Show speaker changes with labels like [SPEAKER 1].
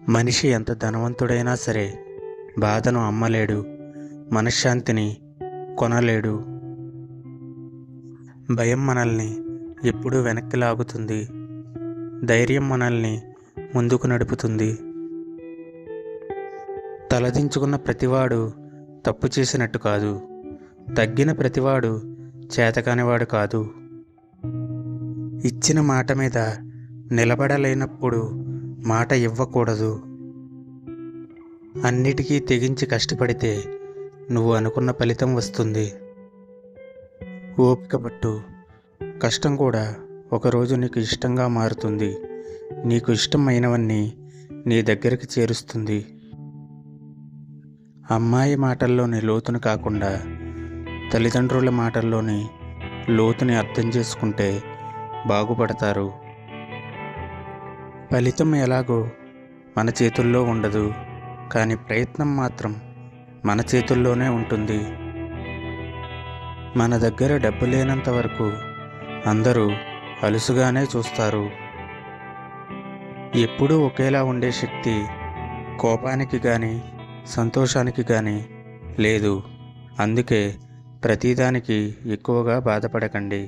[SPEAKER 1] మనిషి ఎంత ధనవంతుడైనా సరే బాధను అమ్మలేడు, మనశ్శాంతిని కొనలేడు. భయం మనల్ని ఎప్పుడూ వెనక్కి లాగుతుంది, ధైర్యం మనల్ని ముందుకు నడుపుతుంది. తలదించుకున్న ప్రతివాడు తప్పు చేసినట్టు కాదు, తగ్గిన ప్రతివాడు చేతకానివాడు కాదు. ఇచ్చిన మాట మీద నిలబడలేనప్పుడు మాట ఇవ్వకూడదు. అన్నిటికీ తెగించి కష్టపడితే నువ్వు అనుకున్న ఫలితం వస్తుంది. ఓపిక పట్టు, కష్టం కూడా ఒకరోజు నీకు ఇష్టంగా మారుతుంది. నీకు ఇష్టమైనవన్నీ నీ దగ్గరికి చేరుస్తుంది. అమ్మాయి మాటల్లోని లోతును కాకుండా తల్లిదండ్రుల మాటల్లోని లోతుని అర్థం చేసుకుంటే బాగుపడతారు. ఫలితం ఎలాగో మన చేతుల్లో ఉండదు, కానీ ప్రయత్నం మాత్రం మన చేతుల్లోనే ఉంటుంది. మన దగ్గర డబ్బు లేనంత వరకు అందరూ అలుసుగానే చూస్తారు. ఎప్పుడూ ఒకేలా ఉండే శక్తి కోపానికి కానీ సంతోషానికి కానీ లేదు. అందుకే ప్రతిదానికి ఎక్కువగా బాధపడకండి.